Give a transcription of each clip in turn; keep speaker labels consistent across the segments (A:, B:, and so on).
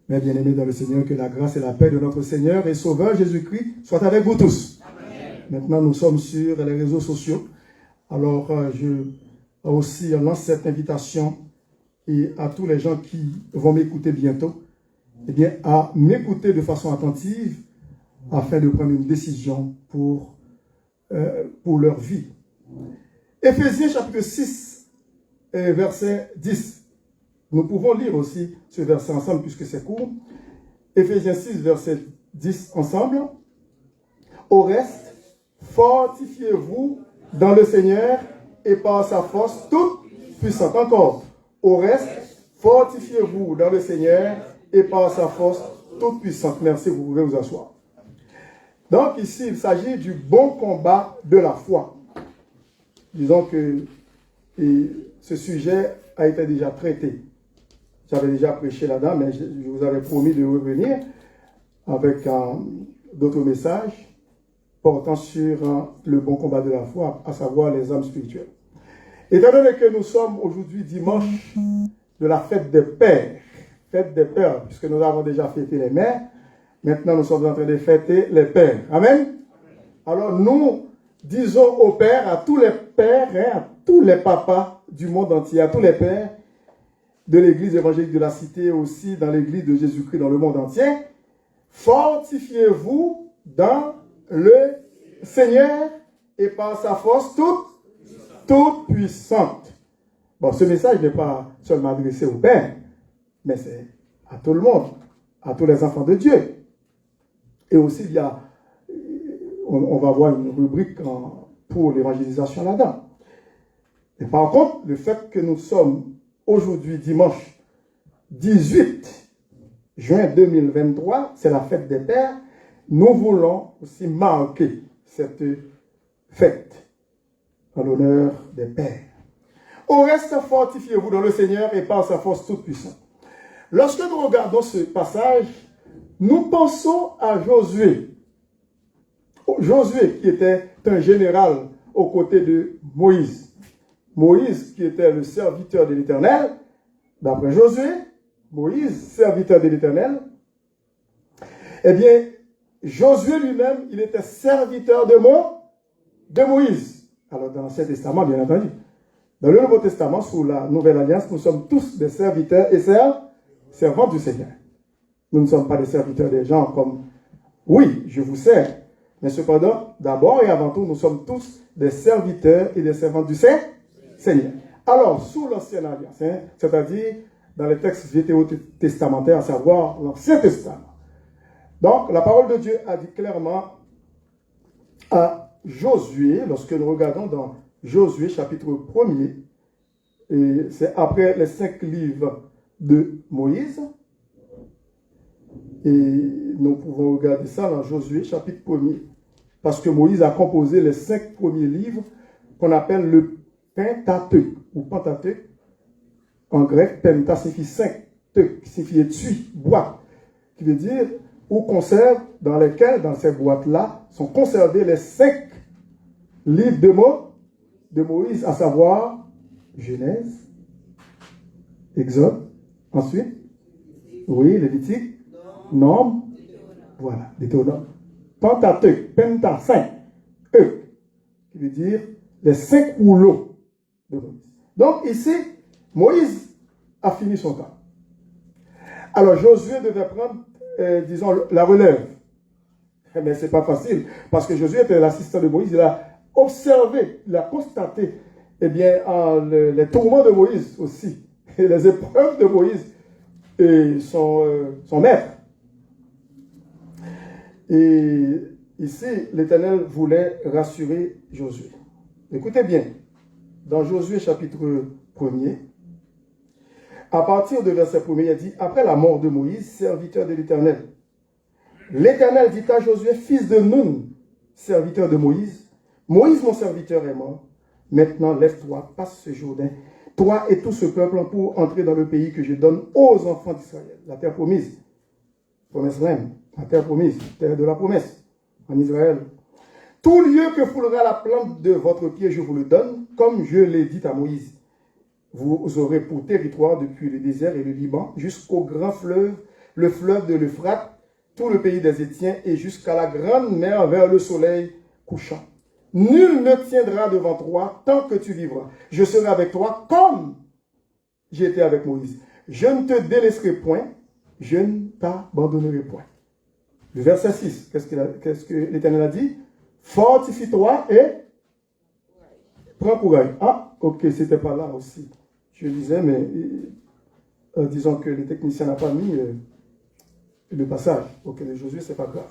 A: Mes bien-aimés dans le Seigneur, que la grâce et la paix de notre Seigneur et Sauveur Jésus-Christ soient avec vous tous. Amen. Maintenant, nous sommes sur les réseaux sociaux. Alors, je aussi lance cette invitation et à tous les gens qui vont m'écouter bientôt, eh bien, à m'écouter de façon attentive afin de prendre une décision pour leur vie. Éphésiens chapitre 6, verset 10. Nous pouvons lire aussi ce verset ensemble puisque c'est court. Éphésiens 6, verset 10 ensemble. Au reste, fortifiez-vous dans le Seigneur et par sa force toute puissante. Encore. Au reste, fortifiez-vous dans le Seigneur et par sa force toute puissante. Merci, vous pouvez vous asseoir. Donc ici, il s'agit du bon combat de la foi. Disons que ce sujet a été déjà traité. J'avais déjà prêché là-dedans, mais je vous avais promis de revenir avec d'autres messages portant sur le bon combat de la foi, à savoir les âmes spirituelles. Étant donné que nous sommes aujourd'hui dimanche de la fête des pères, puisque nous avons déjà fêté les mères, maintenant nous sommes en train de fêter les pères. Amen. Alors nous disons aux pères, à tous les pères, à tous les papas du monde entier, à tous les pères de l'église évangélique de la cité, aussi dans l'église de Jésus-Christ dans le monde entier, fortifiez-vous dans le Seigneur et par sa force toute puissante. Bon, ce message n'est pas seulement adressé aux pères, mais c'est à tout le monde, à tous les enfants de Dieu. Et aussi, on va voir une rubrique pour l'évangélisation là-dedans. Et par contre, le fait que nous sommes aujourd'hui, dimanche 18 juin 2023, c'est la fête des pères, nous voulons aussi marquer cette fête en l'honneur des pères. Au reste, fortifiez-vous dans le Seigneur et par sa force toute puissante. Lorsque nous regardons ce passage, nous pensons à Josué. Josué qui était un général aux côtés de Moïse. Moïse qui était le serviteur de l'Éternel. D'après Josué, Moïse, serviteur de l'Éternel. Eh bien, Josué lui-même, il était serviteur de Moïse. Alors dans l'Ancien Testament, bien entendu. Dans le Nouveau Testament, sous la Nouvelle Alliance, nous sommes tous des serviteurs et servants du Seigneur. Nous ne sommes pas des serviteurs des gens comme, oui, je vous sers. Mais cependant, d'abord et avant tout, nous sommes tous des serviteurs et des servants du Seigneur. Alors, sous l'Ancienne Alliance, c'est-à-dire dans les textes vétérotestamentaires, à savoir l'Ancien Testament. Donc, la parole de Dieu a dit clairement à Josué, lorsque nous regardons dans Josué, chapitre 1er, et c'est après les 5 livres de Moïse, et nous pouvons regarder ça dans Josué, chapitre 1er, parce que Moïse a composé les 5 premiers livres qu'on appelle le Pentateuque, ou Pentateuque, en grec, Penta signifie 5, Teuk signifie étui, boîte, qui veut dire ou conserve, dans lesquelles, dans ces boîtes-là, sont conservés les 5 livres de Moïse, à savoir Genèse, Exode, ensuite, oui, Lévitique, Nombre, voilà, Deutéronome. Pentateuque, Penta, 5, qui veut dire les 5 rouleaux de Moïse. Donc ici, Moïse a fini son temps. Alors Josué devait prendre, disons, la relève. Mais ce n'est pas facile, parce que Josué était l'assistant de Moïse, il a observé, il a constaté, eh bien, les tourments de Moïse aussi, et les épreuves de Moïse et son maître. Et ici, l'Éternel voulait rassurer Josué. Écoutez bien, dans Josué chapitre 1er, à partir de verset 1er, il dit, après la mort de Moïse, serviteur de l'Éternel, l'Éternel dit à Josué, fils de Nun, serviteur de Moïse, Moïse, mon serviteur, est mort. Maintenant, lève-toi, passe ce Jourdain, toi et tout ce peuple, pour entrer dans le pays que je donne aux enfants d'Israël. La terre promise, promesse même, la terre promise, terre de la promesse, en Israël. Tout lieu que foulera la plante de votre pied, je vous le donne, comme je l'ai dit à Moïse. Vous aurez pour territoire depuis le désert et le Liban jusqu'au grand fleuve le fleuve de l'Euphrate, tout le pays des Étiens et jusqu'à la grande mer vers le soleil couchant. Nul ne tiendra devant toi tant que tu vivras. Je serai avec toi comme j'ai été avec Moïse. Je ne te délaisserai point, je ne t'abandonnerai point. Le verset 6, qu'est-ce que l'Éternel a dit? Fortifie-toi et prends courage. Ah, ok, c'était pas là aussi. Je disais, mais disons que le technicien n'a pas mis le passage. Ok, le Josué, c'est pas grave.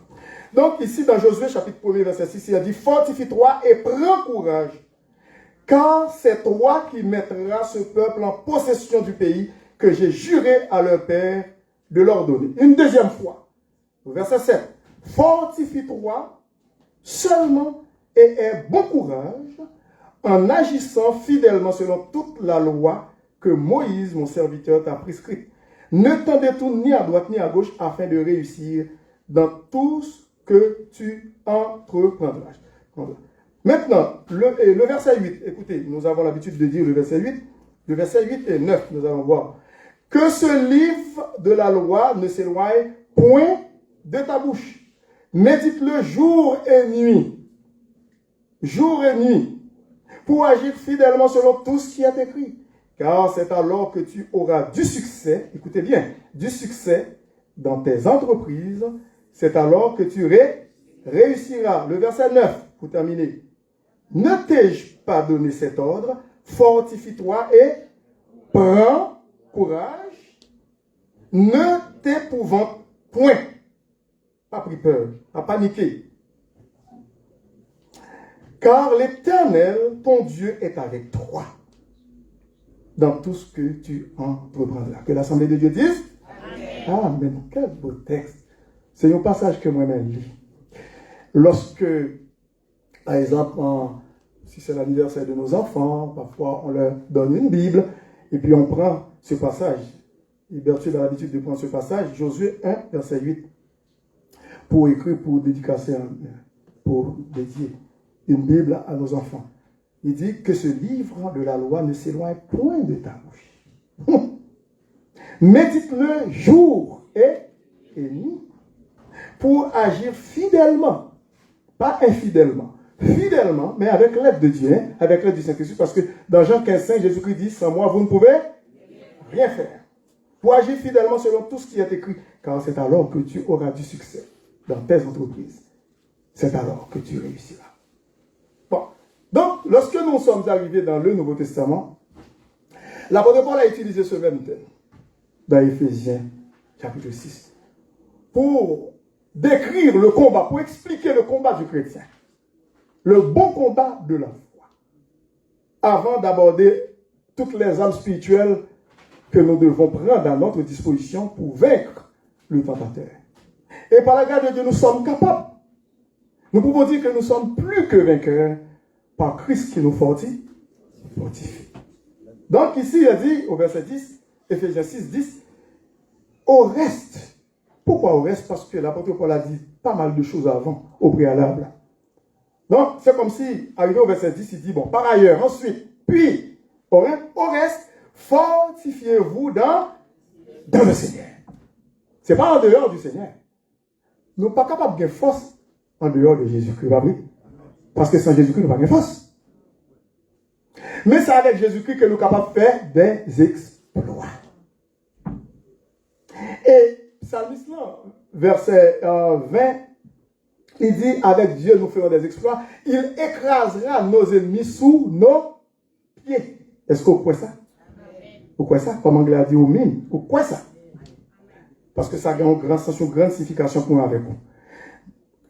A: Donc ici, dans Josué, chapitre 1er, verset 6, il a dit, fortifie-toi et prends courage, car c'est toi qui mettras ce peuple en possession du pays que j'ai juré à leur père de leur donner. Une deuxième fois, verset 7, fortifie-toi seulement et aie bon courage en agissant fidèlement selon toute la loi que Moïse, mon serviteur, t'a prescrite. Ne t'en détourne ni à droite ni à gauche afin de réussir dans tout ce que tu entreprendras. Maintenant, le verset 8, écoutez, nous avons l'habitude de dire le verset 8. Le verset 8 et 9, nous allons voir. Que ce livre de la loi ne s'éloigne point de ta bouche. Médite-le jour et nuit. Jour et nuit. Pour agir fidèlement selon tout ce qui est écrit. Car c'est alors que tu auras du succès, écoutez bien, du succès dans tes entreprises. C'est alors que tu réussiras. Le verset 9, pour terminer. Ne t'ai-je pas donné cet ordre? Fortifie-toi et prends courage. Ne t'épouvante point. Pas pris peur, pas paniquer. Car l'Éternel, ton Dieu, est avec toi dans tout ce que tu entreprendras. Que l'Assemblée de Dieu dise Amen. Amen. Quel beau texte. C'est un passage que moi-même lis. Lorsque, par exemple, si c'est l'anniversaire de nos enfants, parfois on leur donne une Bible, et puis on prend ce passage. Et Berthier a l'habitude de prendre ce passage, Josué 1, verset 8, pour écrire, pour dédicacer, pour dédier une Bible à nos enfants. Il dit que ce livre de la loi ne s'éloigne point de ta bouche. Médite-le jour et nuit pour agir fidèlement, pas infidèlement, fidèlement, mais avec l'aide de Dieu, hein, avec l'aide du Saint-Christ, parce que dans Jean 15,5, Jésus-Christ dit, sans moi, vous ne pouvez rien faire. Pour agir fidèlement selon tout ce qui est écrit, car c'est alors que tu auras du succès dans tes entreprises. C'est alors que tu réussiras. Bon. Donc, lorsque nous sommes arrivés dans le Nouveau Testament, l'apôtre Paul a utilisé ce même thème dans Éphésiens chapitre 6 pour décrire le combat, pour expliquer le combat du chrétien. Le bon combat de la foi. Avant d'aborder toutes les armes spirituelles que nous devons prendre à notre disposition pour vaincre le tentateur. Et par la grâce de Dieu, nous sommes capables. Nous pouvons dire que nous sommes plus que vainqueurs par Christ qui nous fortifie. Donc ici, il a dit au verset 10, Éphésiens 6, 10, au reste. Pourquoi au reste? Parce que l'apôtre Paul a dit pas mal de choses avant, au préalable. Donc, c'est comme si, arrivé au verset 10, il dit, bon, par ailleurs, ensuite, puis, au reste, fortifiez-vous dans le Seigneur. Ce n'est pas en dehors du Seigneur. Nous ne sommes pas capables de force en dehors de Jésus-Christ, oui. Parce que sans Jésus-Christ, nous n'avons pas de force. Mais c'est avec Jésus-Christ que nous sommes capables de faire des exploits. Et Psalmiste, verset 20, il dit, avec Dieu, nous ferons des exploits. Il écrasera nos ennemis sous nos pieds. Est-ce que vous croyez ça? Vous croyez ça? Comme anglais a dit au mine. Vous croyez ça? Parce que ça a une grande sens, une grande signification pour nous avec vous.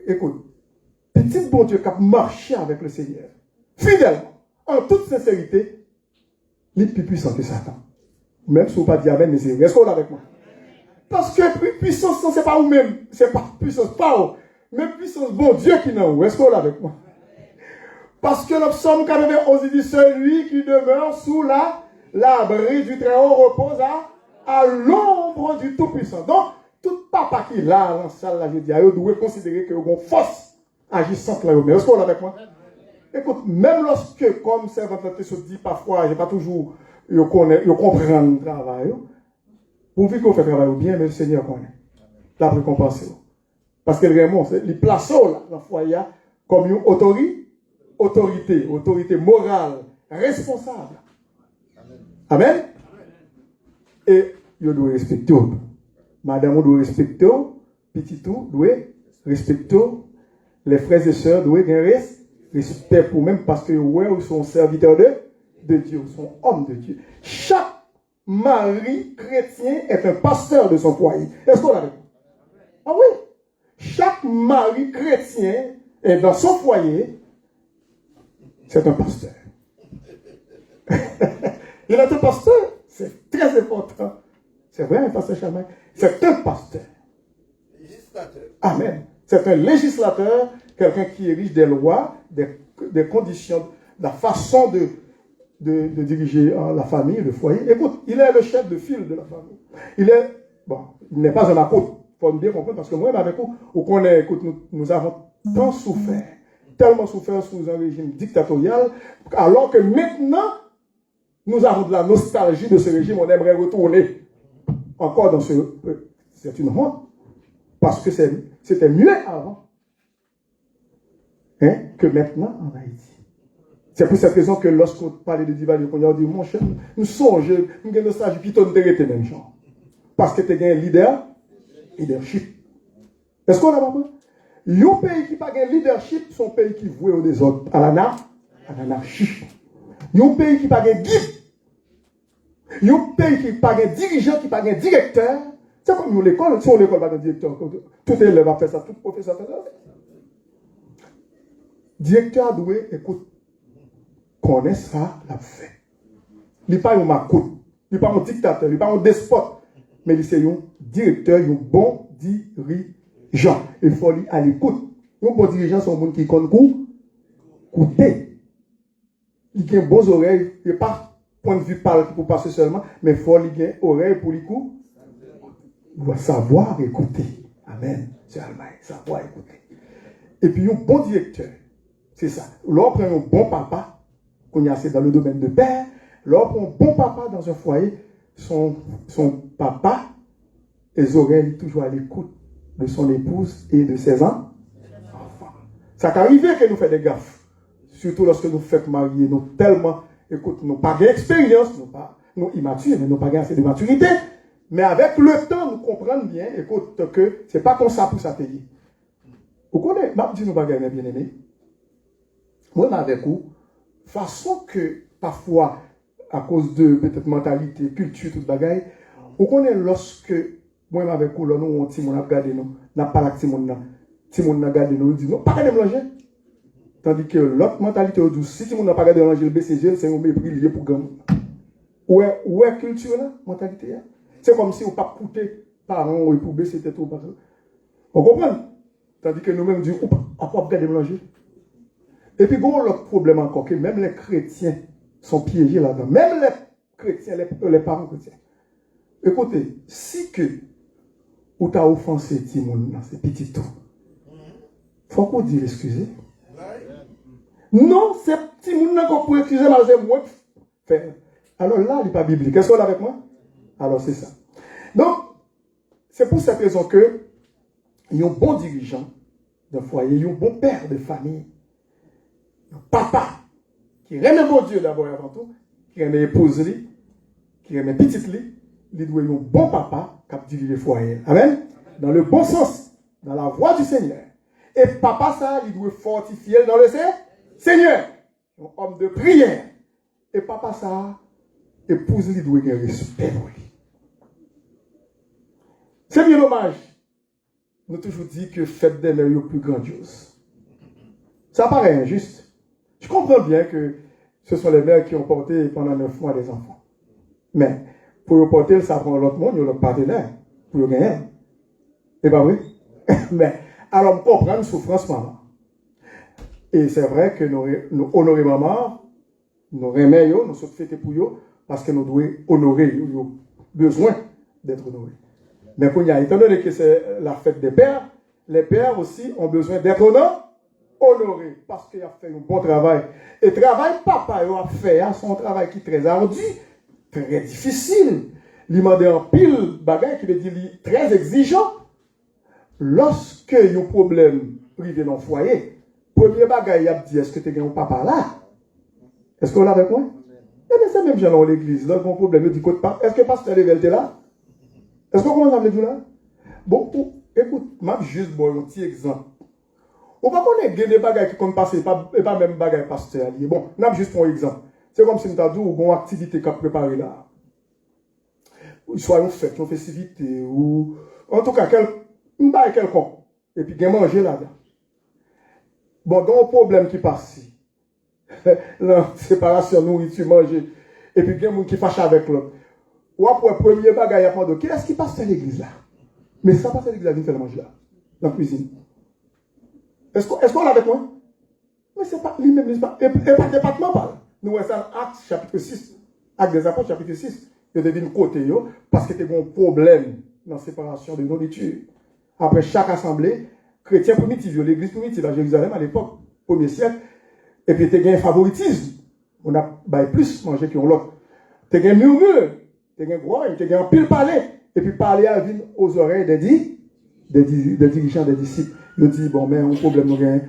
A: Écoute, petit bon Dieu qui a marché avec le Seigneur, fidèlement, en toute sincérité, il est plus puissant que Satan. Même si vous ne pas dire Amen, mais c'est vrai. Est-ce qu'on est avec moi? Parce que puissance, ce n'est pas vous-même. Ce n'est pas puissance, pas vous. Mais puissance, bon Dieu qui est en vous. Est-ce qu'on est avec moi? Parce que le psaume 91 dit, celui qui demeure sous l'abri du Très-Haut repose à l'ombre du Tout-Puissant. Donc, tout papa qui est là, dans la salle, là, je dis, il doit considérer que vous avez une force agissante là. Mais est-ce qu'on est avec moi? Écoute, même lorsque, comme servant se dit parfois, je n'ai pas toujours comprendre le travail. Vous voulez qu'on fait le travail bien, mais le Seigneur connaît. la récompense. Parce que vraiment, les places là, dans le foyer, comme une autorité morale, responsable. Amen. Et vous devez respecter. Madame doit respecter, petit tout doit respecter, les frères et sœurs doivent avoir respect pour eux parce que ils sont serviteurs de Dieu, ils sont hommes de Dieu. Chaque mari chrétien est un pasteur de son foyer. Est-ce qu'on a répondu? Ah oui. Chaque mari chrétien est dans son foyer, c'est un pasteur. Il est un pasteur, c'est très important. C'est vrai, un pasteur Chamain. C'est un pasteur. Législateur. Amen. C'est un législateur, quelqu'un qui érige des lois, des conditions, la façon de diriger la famille, le foyer. Écoute, il est le chef de file de la famille. Il n'est pas un apôtre. Il faut bien comprendre, parce que moi, avec vous, écoute, nous avons tant souffert, tellement souffert sous un régime dictatorial, alors que maintenant, nous avons de la nostalgie de ce régime, on aimerait retourner encore dans ce... C'est une honte, parce que c'était mieux avant que maintenant en Haïti. C'est pour cette raison que lorsqu'on parlait de Divali, on a dit, mon cher, nous songeons, nous avons nostalgie, puis on était même genre. Parce que tu as un leadership. Est-ce qu'on a pas peur? Un pays qui n'a pas de leadership, c'est un pays qui voué au désordre, à l'anarchie. Un pays qui n'a pas de guide. Un pays qui n'a pas de dirigeant, qui n'a pas de directeur. C'est comme nous, l'école. Si on l'école n'a pas de directeur, tout élève va faire ça, tout professeur va faire ça. Directeur doit, écoute, connaître ça, l'a fait. Il n'est pas un macoute, il n'est pas un dictateur, il n'est pas un despote, mais il est un directeur, un bon dirigeant. Il faut aller à l'écoute. Un bon dirigeant, c'est un monde qui compte écouter. Il a bon oreilles, il n'y a pas point de vue parle pour passer seulement, mais il faut avoir oreilles pour l'écoute. Il doit savoir écouter. Amen. C'est Allemagne, savoir écouter. Et puis, un bon directeur, c'est ça. Là, on prend un bon papa, qu'on y a assez dans le domaine de père. Là, on prend un bon papa dans un foyer, son papa, les oreilles toujours à l'écoute de son épouse et de ses enfants. Ça peut arriver que nous fassions des gaffes. Surtout lorsque nous faisons marier, nous tellement, écoute, nous n'avons pas d'expérience, nous immatures, mais nous n'avons pas assez de maturité. Mais avec le temps, nous comprenons bien, écoute, que ce n'est pas comme ça pour ça payer. Vous connaissez, je dis nous pas bien aimé. Moi, avec vous, façon que parfois, à cause de peut-être mentalité, culture, tout bagaille, vous connaissez lorsque, moi, avec vous, là, nous, on a regardé, nous, n'a pas la Timon, n'a regardé, nous, dit, non, pas de manger. Tandis que l'autre mentalité, si Timon n'a pas regardé manger le BCG, c'est un mépris lié pour gamin. Où est culture là, mentalité là? C'est comme si on pas coûté parents ou pour baisser tête ou pas. On comprend? Tandis que nous-mêmes, disons, on pas regarder manger. Et puis, bon, l'autre problème encore, que même les chrétiens sont piégés là-dedans. Même les chrétiens, les parents chrétiens. Écoutez, si que ou t'as offensé Timon, c'est petit tout, faut qu'on dise excusez. Non, c'est Timon qu'on peut excuser, mais c'est moi qui fais. Alors là, il n'est pas biblique. Est-ce qu'on est avec moi? Alors c'est ça. Donc, c'est pour cette raison que il y a un bon dirigeant d'un foyer, il y a un bon père de famille, un papa qui remet bon Dieu d'abord et avant tout, qui remet épouse, qui remet petite, il doit être un bon papa qui dirige le foyer. Amen. Dans le bon sens, dans la voie du Seigneur. Et papa, ça, il doit fortifier dans le Seigneur. Un homme de prière. Et papa, ça, épouse, il doit avoir respect pour lui. C'est bien dommage. Nous toujours dit que faites des mères plus grandioses. Ça paraît injuste. Je comprends bien que ce sont les mères qui ont porté pendant 9 mois des enfants. Mais pour porter, ça prend l'autre monde, l'autre partenaire, pour gagner. Et pas vrai? Mais alors, on comprend une souffrance maman. Et c'est vrai que nous honorer maman, nous remet, nous sommes fêtés pour eux, parce que nous devons honorer, nous avons besoin d'être honorés. Mais étant donné que c'est la fête des pères, les pères aussi ont besoin d'être honorés, parce qu'il a fait un bon travail. Et le travail papa a fait, c'est un travail qui est très ardu, très difficile. Il m'a dit en pile bagaille qui veut dire très exigeant. lorsque il y a un problème privé dans le foyer, premier bagage, il a dit, est-ce que tu as un papa là? Est-ce qu'on est avec moi? Eh bien, c'est même gens dans l'église, là, mon problème, il dit, est-ce que le pasteur Level est là? Est-ce qu'on commence à me dire là? Bon, écoute, je juste un petit exemple. On va connaître des bagages qui comptent passer, et pas même bagages pasteur. Bon, on a juste un exemple. C'est comme si nous avons dit, une activité qu'on a préparée là. Soit une fête, une festivité, ou en tout cas, une bague quelconque. Et puis, il y a manger là-dedans. Bon, donc, un problème qui passe ici. La séparation, nourriture, manger. Et puis, il y a des gens qui fâchent avec l'autre. Ou après, premier bagage, il y a de qui est-ce qui passe à l'église là? Mais ça passe à l'église, il fait le manger là, dans la cuisine. Est-ce qu'on l'a avec moi? Mais c'est pas lui-même, c'est pas. Et pas département parle. Nous voyons ça en Actes chapitre 6. Actes des Apôtres chapitre 6. Il devine côté, parce que tu as un problème dans la séparation de nourriture. Après chaque assemblée, chrétien primitif, l'église primitive à Jérusalem à l'époque, 1er siècle, et puis tu as un favoritisme. On a plus mangé que l'autre. Tu as un murmure, tu as un grogne, tu as un pile palais, et puis parler à vine aux oreilles des dirigeants, des disciples. Ils disent, bon, mais un problème, nous gagnons.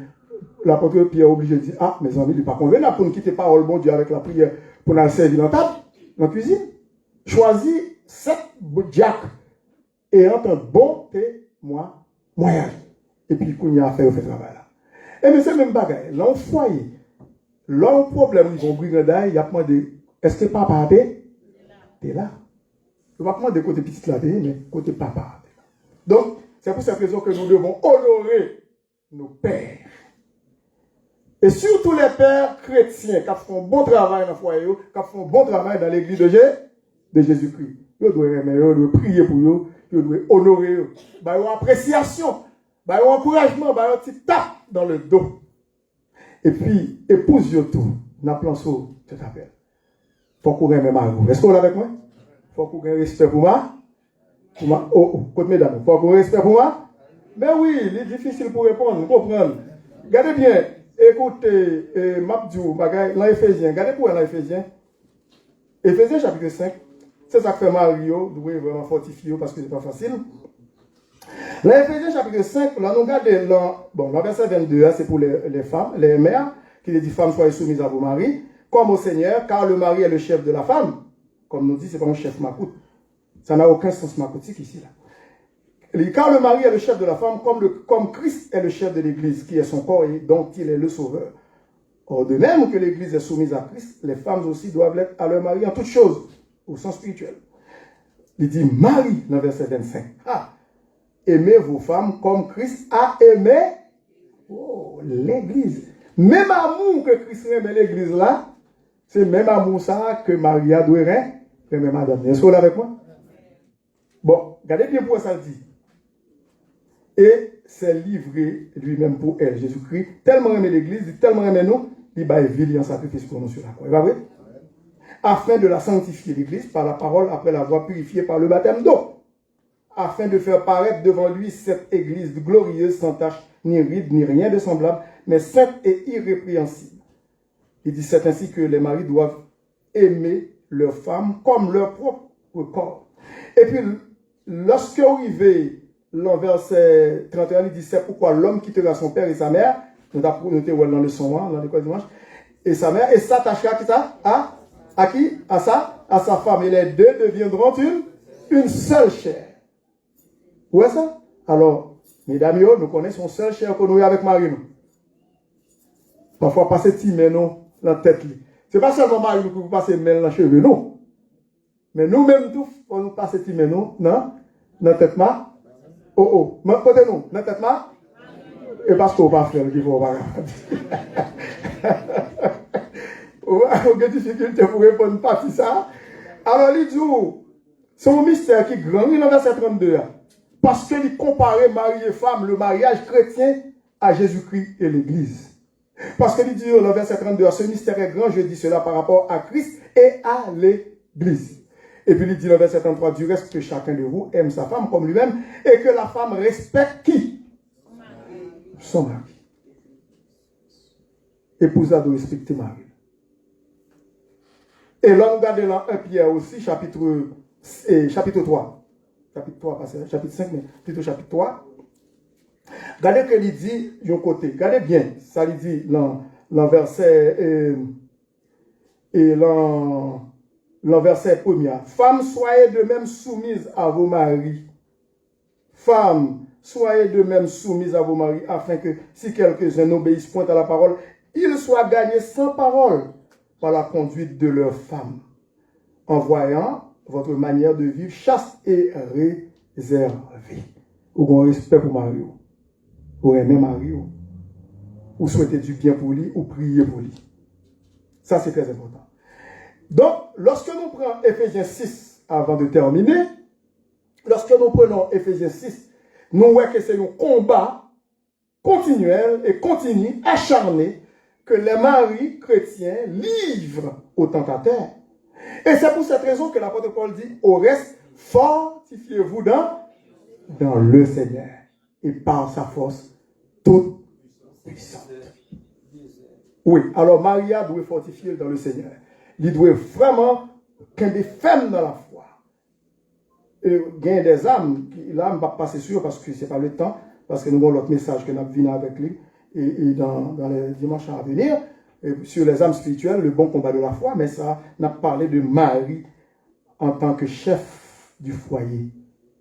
A: L'apôtre Pierre est obligé de dire, ah, mes amis, il n'est pas convenu pour nous quitter parole, bon Dieu, avec la prière, pour nous servir dans la table, dans la cuisine. Choisis 7 diacres et entre un bon témoignage. Et puis, il y a affaire au fait travail là. Et mais c'est même bagaille. Là, au foyer, là, au problème, ils vont briller d'ail, il y a demandé, est-ce que papa t'es là? Il va pas demander côté petit là, mais côté papa. Donc, c'est pour cette raison que nous devons honorer nos pères. Et surtout les pères chrétiens qui font un bon travail dans le foyer, qui font un bon travail dans l'église de Jésus-Christ. Ils doivent aimer, ils doivent prier pour eux, ils doivent honorer eux. Ils doivent appréciation, ils doivent encouragement, ils doivent un petit tape dans le dos. Et puis, épouse tout, n'a plan sur cet appel. Il faut qu'on ait même amour. Est-ce qu'on est avec moi? Il faut qu'on ait respect pour moi. Côté mesdames, il faut qu'on ait respect pour moi. Mais oui, il est difficile pour répondre, vous comprenez. Regardez bien, écoutez, Mabdou, dans Éphésiens, regardez pour l'Éphésiens. Éphésiens chapitre 5, c'est ça que fait Mario, vous devez vraiment fortifier parce que ce n'est pas facile. Dans Éphésiens chapitre 5, là nous regardons, le verset 22, c'est pour les femmes, les mères, qui dit femmes soyez soumises à vos maris, comme au Seigneur, car le mari est le chef de la femme. Comme nous dit, c'est pas un chef macoute. Ça n'a aucun sens macoutique ici, là. Car le mari est le chef de la femme, comme Christ est le chef de l'Église, qui est son corps et dont il est le sauveur. Or, de même que l'Église est soumise à Christ, les femmes aussi doivent l'être à leur mari en toutes choses, au sens spirituel. Il dit Marie, dans le verset 25. Aimez vos femmes comme Christ a aimé l'Église. Même amour que Christ aime l'Église là, c'est même amour ça que Maria doit aimer madame. Est-ce que vous êtes avec moi? Bon, regardez bien pour ça dit. Et c'est livré lui-même pour elle, Jésus-Christ. Tellement aimé l'Église, tellement aimé nous, il va vie en sacrifice pour nous sur la croix. Il va vrai? Afin de la sanctifier l'Église par la parole, après l'avoir purifiée par le baptême d'eau. Afin de faire paraître devant lui cette Église glorieuse, sans tache, ni ride, ni rien de semblable, mais sainte et irrépréhensible. Il dit c'est ainsi que les maris doivent aimer leurs femmes comme leur propre corps. Et puis, lorsque vous arrivez dans verset 31, il dit c'est pourquoi l'homme quittera son père et sa mère, nous avons noté dans le son, dans l'école dimanche, et sa mère, et s'attachera à qui? À sa femme. Et les deux deviendront une seule chair. Où est ça? Alors, mesdames, nous connaissons une seule chair que nous avons avec Marie. Parfois, passer timé dans la tête. Ce n'est pas seulement Marie qui vous passe dans les cheveux, non. Mais nous-mêmes, tous, on nous passe timé dans la tête. Mais côté nous, dans la tête. Et parce qu'on va faire le qu'il faut pas. On a des difficultés pour répondre partie ça. Alors, il dit, c'est un mystère qui grandit dans le verset 32. Parce qu'il comparait mari et femme, le mariage chrétien, à Jésus-Christ et l'Église. Parce qu'il dit dans le verset 32, ce mystère est grand, je dis cela par rapport à Christ et à l'Église. Et puis il dit dans le verset 33, du reste que chacun de vous aime sa femme comme lui-même et que la femme respecte qui? Son mari. Épouse doit respecter mari. Et là, nous regardons dans 1 Pierre aussi, chapitre 3. Chapitre 3, pas chapitre 5, mais plutôt chapitre 3. Regardez que il dit d'un côté. Regardez bien, ça il dit dans verset et dans verset 1er. Femmes, soyez de même soumises à vos maris. Femmes, soyez de même soumises à vos maris, afin que si quelques-uns n'obéissent point à la parole, ils soient gagnés sans parole par la conduite de leurs femmes, en voyant votre manière de vivre chaste et réservée. Ou bon respect pour Marie, ou aimer Marie, ou souhaiter du bien pour lui, ou prier pour lui. Ça, c'est très important. Donc, lorsque nous prenons Éphésiens 6 avant de terminer, lorsque nous prenons Éphésiens 6, nous voyons que c'est un combat continuel et continu, acharné, que les maris chrétiens livrent aux tentateurs. Et c'est pour cette raison que l'apôtre Paul dit, au reste, fortifiez-vous dans le Seigneur et par sa force toute puissante. Oui, alors Maria doit fortifier dans le Seigneur. Il doit vraiment qu'un des femmes dans la foi. Et gagner des âmes, là, je ne vais pas passer sur parce que ce n'est pas le temps, parce que nous avons l'autre message que nous avons avec lui et dans les dimanches à venir, sur les âmes spirituelles, le bon combat de la foi, mais ça, on a parlé de Marie en tant que chef du foyer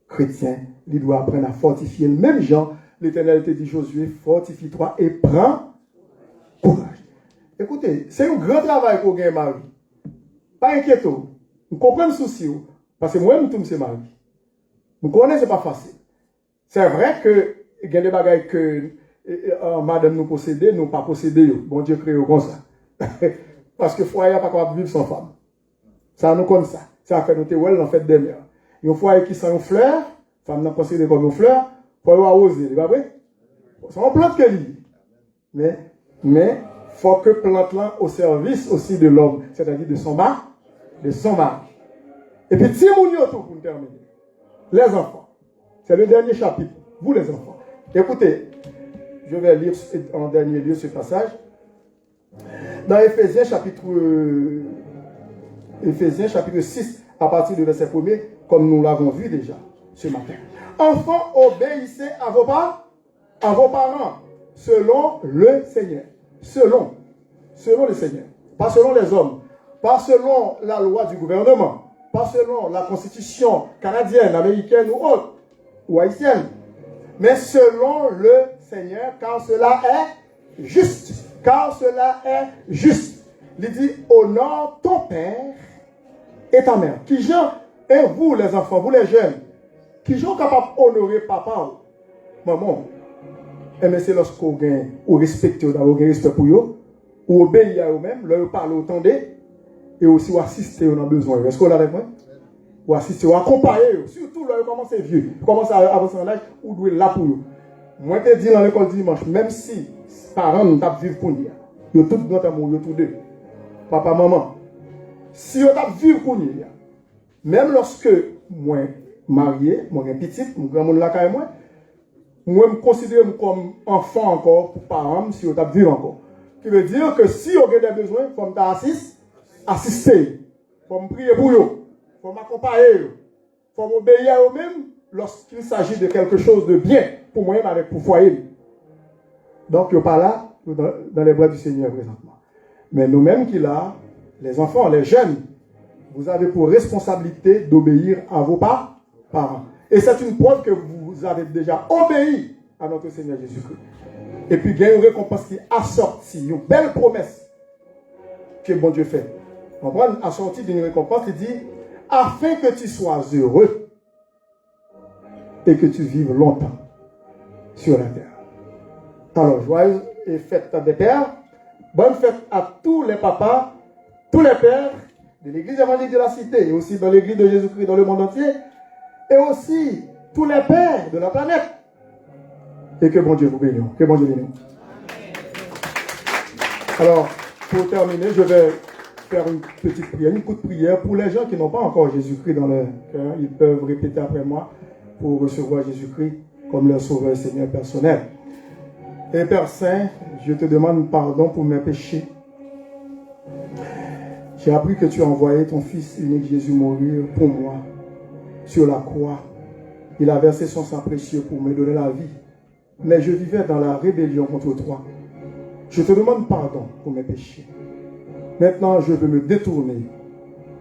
A: chrétien. Il doit apprendre à fortifier. Le même genre, l'Éternel te dit, Josué, fortifie-toi et prends courage. Écoutez, c'est un grand travail pour gagner Marie. Pas inquiétez-vous. Vous comprenez le souci, parce que moi-même, tout c'est Marie. Vous connaissez, ce n'est pas facile. C'est vrai que il y a des bagages que madame nous possédait, nous pas possédé. Bon Dieu crée comme ça. Parce que le foyer n'est pas capable de vivre sans femme. Ça nous connaît ça. Ça fait nous well en fait dernière. Il y a un foyer qui sent une fleur, femme n'a considéré comme une fleur, il faut arroser, c'est pas vrai? C'est une plante que lui. Mais il faut que plante là au service aussi de l'homme, c'est-à-dire de son mari. Et puis, si vous y pour terminer, les enfants, c'est le dernier chapitre, vous les enfants. Écoutez, je vais lire en dernier lieu ce passage. Dans Éphésiens chapitre 6, à partir du verset 1er, comme nous l'avons vu déjà ce matin. Enfants, obéissez à vos parents, selon le Seigneur. Selon le Seigneur. Pas selon les hommes. Pas selon la loi du gouvernement. Pas selon la constitution canadienne, américaine ou autre, ou haïtienne. Mais selon le Seigneur, car cela est juste. Car cela est juste. Il dit, honore ton père et ta mère. Qui gens, et vous les enfants, vous les jeunes, qui sont capables d'honorer papa ou maman. Mais c'est lorsque vous respectez, vous avez respect pour eux, ou obéissez à eux-mêmes, leur parlez autant d'eux, et aussi vous assistez, on a besoin. Est-ce que vous l'avez avec moi? Ou assister, ou accompagner, surtout là, vous commencez vieux, vous commencez à avancer en âge, vous devez là pour eux. Moi, je te dis dans l'école dimanche, même si parents ne tapent vivre pour nous, ils sont tous dans amour, ils sont tous deux. Papa, maman. Si ils tapent vivre pour nous, même lorsque moi, marié, moi, un petit, mon grand monde là, moi, me considère comme enfant encore pour parents, si ils tapent vivre encore. Qui veut dire que si vous avez des besoins, il faut assister, il faut me prier pour eux. Il faut m'accompagner, il faut m'obéir à eux-mêmes lorsqu'il s'agit de quelque chose de bien pour moi-même avec pour foyer. Donc, il n'y a pas là dans les bras du Seigneur présentement. Mais nous-mêmes qui là, les enfants, les jeunes, vous avez pour responsabilité d'obéir à vos parents. Et c'est une preuve que vous avez déjà obéi à notre Seigneur Jésus-Christ. Et puis, il y a une récompense qui est assortie, une belle promesse que bon Dieu fait. On prend assortie d'une récompense qui dit afin que tu sois heureux et que tu vives longtemps sur la terre. Alors, joyeuse et fête des pères. Bonne fête à tous les papas, tous les pères de l'église évangélique de la cité et aussi dans l'église de Jésus-Christ dans le monde entier et aussi tous les pères de la planète. Et que bon Dieu vous bénisse. Que bon Dieu bénisse. Alors, pour terminer, je vais faire une petite prière, une courte prière pour les gens qui n'ont pas encore Jésus-Christ dans leur cœur. Ils peuvent répéter après moi pour recevoir Jésus-Christ comme leur sauveur et Seigneur personnel. Et Père Saint, je te demande pardon pour mes péchés. J'ai appris que tu as envoyé ton Fils unique Jésus mourir pour moi sur la croix. Il a versé son sang précieux pour me donner la vie. mais je vivais dans la rébellion contre toi. Je te demande pardon pour mes péchés. Maintenant, je veux me détourner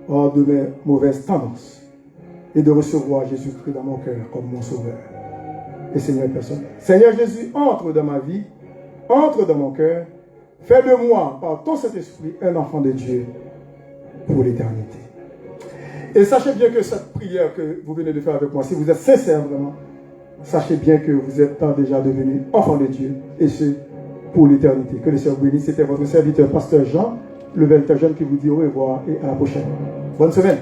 A: hors de mes mauvaises tendances et de recevoir Jésus-Christ dans mon cœur comme mon sauveur et Seigneur personnel. Seigneur Jésus, entre dans ma vie, entre dans mon cœur, fais de moi, par ton Saint-Esprit, un enfant de Dieu pour l'éternité. Et sachez bien que cette prière que vous venez de faire avec moi, si vous êtes sincère vraiment, sachez bien que vous êtes déjà devenu enfant de Dieu, et ce, pour l'éternité. Que le Seigneur vous bénisse. C'était votre serviteur, pasteur Jean, le Velter Jeune, qui vous dit au revoir et à la prochaine. Bonne semaine.